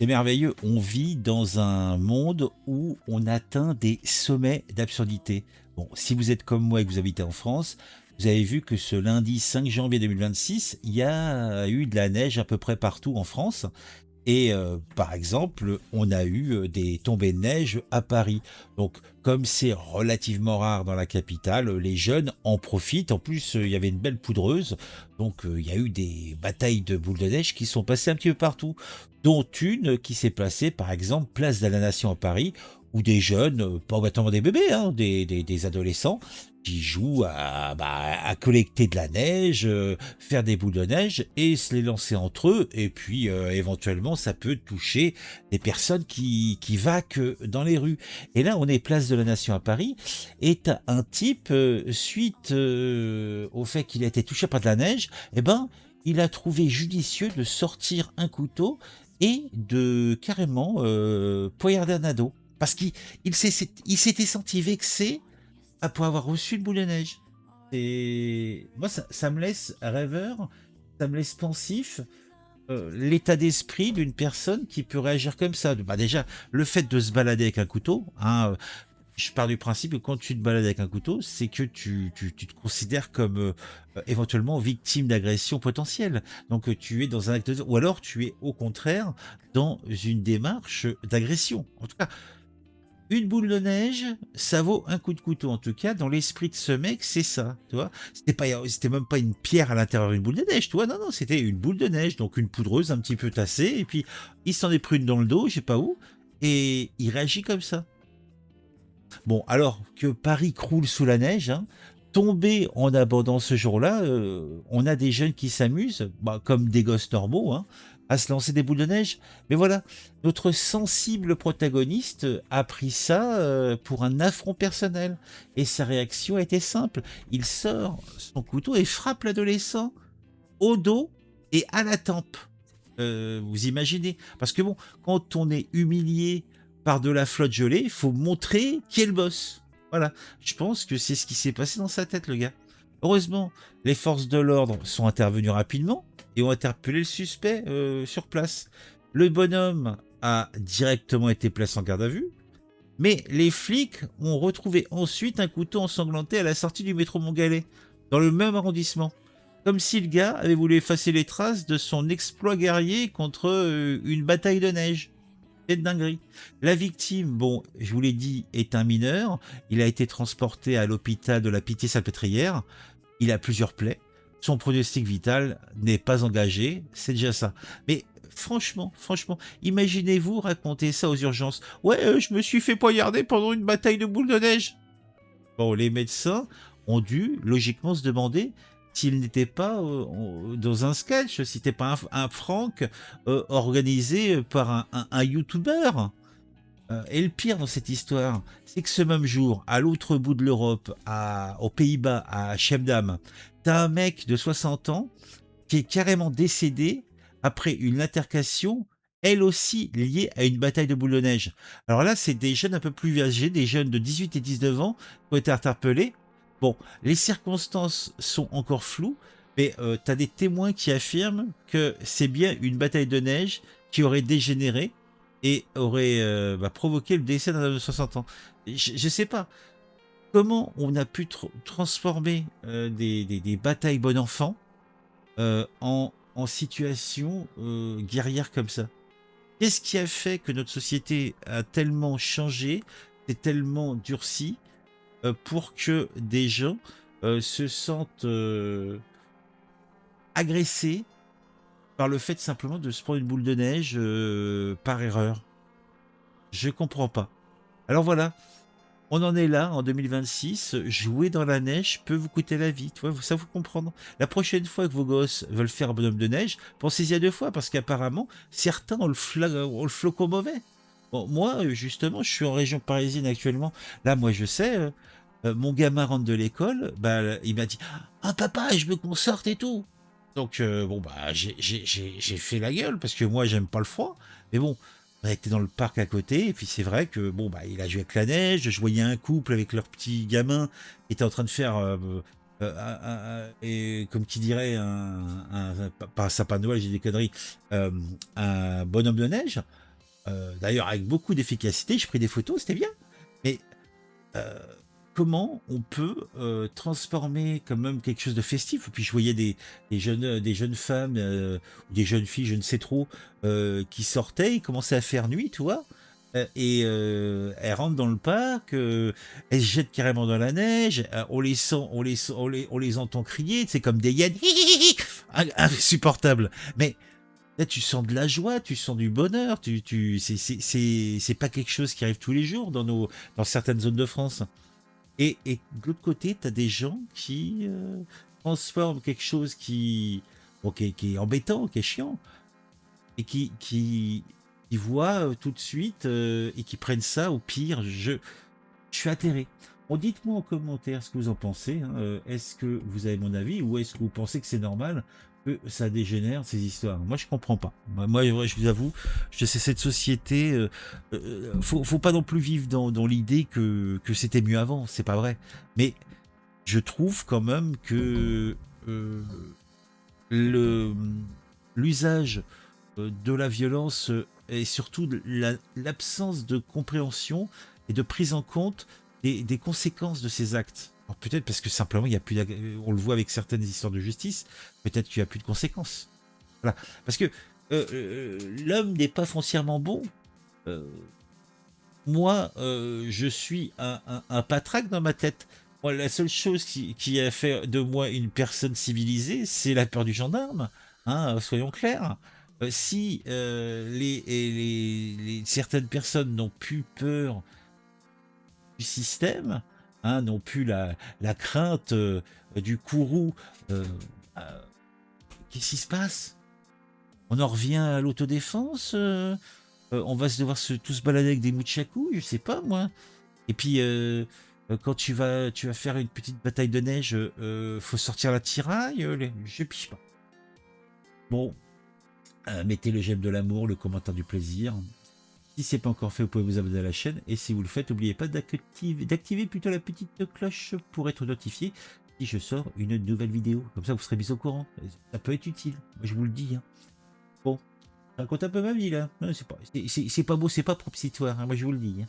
C'est merveilleux, on vit dans un monde où on atteint des sommets d'absurdité. Bon, si vous êtes comme moi et que vous habitez en France, vous avez vu que ce lundi 5 janvier 2026, il y a eu de la neige à peu près partout en France. Et par exemple, on a eu des tombées de neige à Paris. Donc, comme c'est relativement rare dans la capitale, les jeunes en profitent. En plus, il y avait une belle poudreuse. Donc, il y a eu des batailles de boules de neige qui sont passées un petit peu partout. Dont une qui s'est placée, par exemple, place de la Nation à Paris, où des jeunes, pas obligatoirement des bébés, hein, des adolescents, qui jouent à collecter de la neige, faire des boules de neige et se les lancer entre eux. Et puis, éventuellement, ça peut toucher des personnes qui vaquent dans les rues. Et là, on est place de la Nation à Paris. Et t'as un type, suite au fait qu'il a été touché par de la neige, eh ben, il a trouvé judicieux de sortir un couteau et de carrément poignarder un ado. Parce qu'il s'était senti vexé après avoir reçu une boule de neige. Et moi, ça me laisse rêveur, ça me laisse pensif. L'état d'esprit d'une personne qui peut réagir comme ça. Bah déjà, le fait de se balader avec un couteau, hein, je pars du principe que quand tu te balades avec un couteau, c'est que tu te considères comme éventuellement victime d'agression potentielle. Donc tu es dans un acte ou alors tu es au contraire dans une démarche d'agression. En tout cas, une boule de neige, ça vaut un coup de couteau. En tout cas, dans l'esprit de ce mec, c'est ça, tu vois. C'était même pas une pierre à l'intérieur d'une boule de neige, tu vois. Non, non, c'était une boule de neige, donc une poudreuse un petit peu tassée, et puis il s'en est pris une dans le dos, je sais pas où, et il réagit comme ça. Bon, alors que Paris croule sous la neige, hein, tombé en abondance ce jour-là, on a des jeunes qui s'amusent, bah, comme des gosses normaux, hein, à se lancer des boules de neige. Mais voilà, notre sensible protagoniste a pris ça pour un affront personnel. Et sa réaction a été simple. Il sort son couteau et frappe l'adolescent au dos et à la tempe. Vous imaginez? Parce que bon, quand on est humilié par de la flotte gelée, il faut montrer qui est le boss. Voilà. Je pense que c'est ce qui s'est passé dans sa tête, le gars. Heureusement, les forces de l'ordre sont intervenues rapidement et ont interpellé le suspect sur place. Le bonhomme a directement été placé en garde à vue, mais les flics ont retrouvé ensuite un couteau ensanglanté à la sortie du métro Montgalais, dans le même arrondissement. Comme si le gars avait voulu effacer les traces de son exploit guerrier contre une bataille de neige. C'est de dinguerie. La victime, bon, je vous l'ai dit, est un mineur. Il a été transporté à l'hôpital de la Pitié-Salpêtrière. Il a plusieurs plaies. Son pronostic vital n'est pas engagé. C'est déjà ça. Mais franchement, imaginez-vous raconter ça aux urgences. Ouais, je me suis fait poignarder pendant une bataille de boules de neige. Bon, les médecins ont dû logiquement se demander s'il n'était pas dans un sketch, si c'était pas un prank organisé par un YouTuber. Et le pire dans cette histoire, c'est que ce même jour, à l'autre bout de l'Europe, aux Pays-Bas, à Schiedam, t'as un mec de 60 ans qui est carrément décédé après une altercation, elle aussi liée à une bataille de boules de neige. Alors là, c'est des jeunes un peu plus âgés, des jeunes de 18 et 19 ans qui ont été interpellés. Bon, les circonstances sont encore floues, mais tu as des témoins qui affirment que c'est bien une bataille de neige qui aurait dégénéré et aurait provoqué le décès d'un homme de 60 ans. Je ne sais pas comment on a pu transformer des batailles bon enfant en situation guerrière comme ça. Qu'est-ce qui a fait que notre société a tellement changé, s'est tellement durci pour que des gens se sentent agressés par le fait simplement de se prendre une boule de neige par erreur? Je comprends pas. Alors voilà, on en est là en 2026. Jouer dans la neige peut vous coûter la vie. Tu vois, ça vous comprendre. La prochaine fois que vos gosses veulent faire un bonhomme de neige, pensez-y à deux fois parce qu'apparemment, certains ont le flocon mauvais. Bon, moi, justement, je suis en région parisienne actuellement. Là, moi, je sais, mon gamin rentre de l'école, bah, il m'a dit ah, papa, je veux qu'on sorte et tout. Donc, bon, bah, j'ai fait la gueule parce que moi, j'aime pas le froid. Mais bon, on était dans le parc à côté, et puis c'est vrai que bon bah il a joué avec la neige. Je voyais un couple avec leur petit gamin qui était en train de faire et comme qui dirait pas un sapin de Noël, j'ai des conneries, un bonhomme de neige. D'ailleurs, avec beaucoup d'efficacité, j'ai pris des photos, c'était bien. Mais euh, comment on peut transformer quand même quelque chose de festif? Puis je voyais des jeunes femmes, ou des jeunes filles, je ne sais trop, qui sortaient, ils commençaient à faire nuit, tu vois. Elles rentrent dans le parc, elles se jettent carrément dans la neige, on les sent, on les entend crier, c'est comme des hyènes, insupportable. Mais là, tu sens de la joie, tu sens du bonheur, c'est pas quelque chose qui arrive tous les jours dans certaines zones de France. Et de l'autre côté, tu as des gens qui transforment quelque chose bon, qui est embêtant, qui est chiant, et qui voient tout de suite et qui prennent ça au pire. Je suis atterré. Bon, dites-moi en commentaire ce que vous en pensez, hein. Est-ce que vous avez mon avis ou est-ce que vous pensez que c'est normal que ça dégénère ces histoires? Moi, je comprends pas. Moi, je vous avoue, c'est cette société. Faut pas non plus vivre dans l'idée que c'était mieux avant. C'est pas vrai. Mais je trouve quand même que euh, le l'usage de la violence et surtout de l'absence de compréhension et de prise en compte des conséquences de ces actes. Alors peut-être parce que simplement il y a plus, on le voit avec certaines histoires de justice, peut-être qu'il n'y a plus de conséquences. Voilà, parce que l'homme n'est pas foncièrement bon. Euh, Moi, je suis un patraque dans ma tête. Moi, la seule chose qui a fait de moi une personne civilisée, c'est la peur du gendarme. Hein, soyons clairs. Si certaines personnes n'ont plus peur du système, hein, n'ont plus la crainte du courroux, euh, euh, qu'est-ce qui se passe? On en revient à l'autodéfense? On va se devoir tous balader avec des mouchakus? Je sais pas, moi. Et puis, quand tu vas faire une petite bataille de neige, faut sortir la tiraille. Je piche pas. Bon, mettez le j'aime de l'amour, le commentaire du plaisir. Si c'est pas encore fait, vous pouvez vous abonner à la chaîne. Et si vous le faites, n'oubliez pas d'activer plutôt la petite cloche pour être notifié si je sors une nouvelle vidéo. Comme ça, vous serez mis au courant. Ça peut être utile. Moi, je vous le dis, hein. Bon, je raconte un peu ma vie là. C'est pas beau, c'est pas propre histoire, hein. Moi, je vous le dis, hein.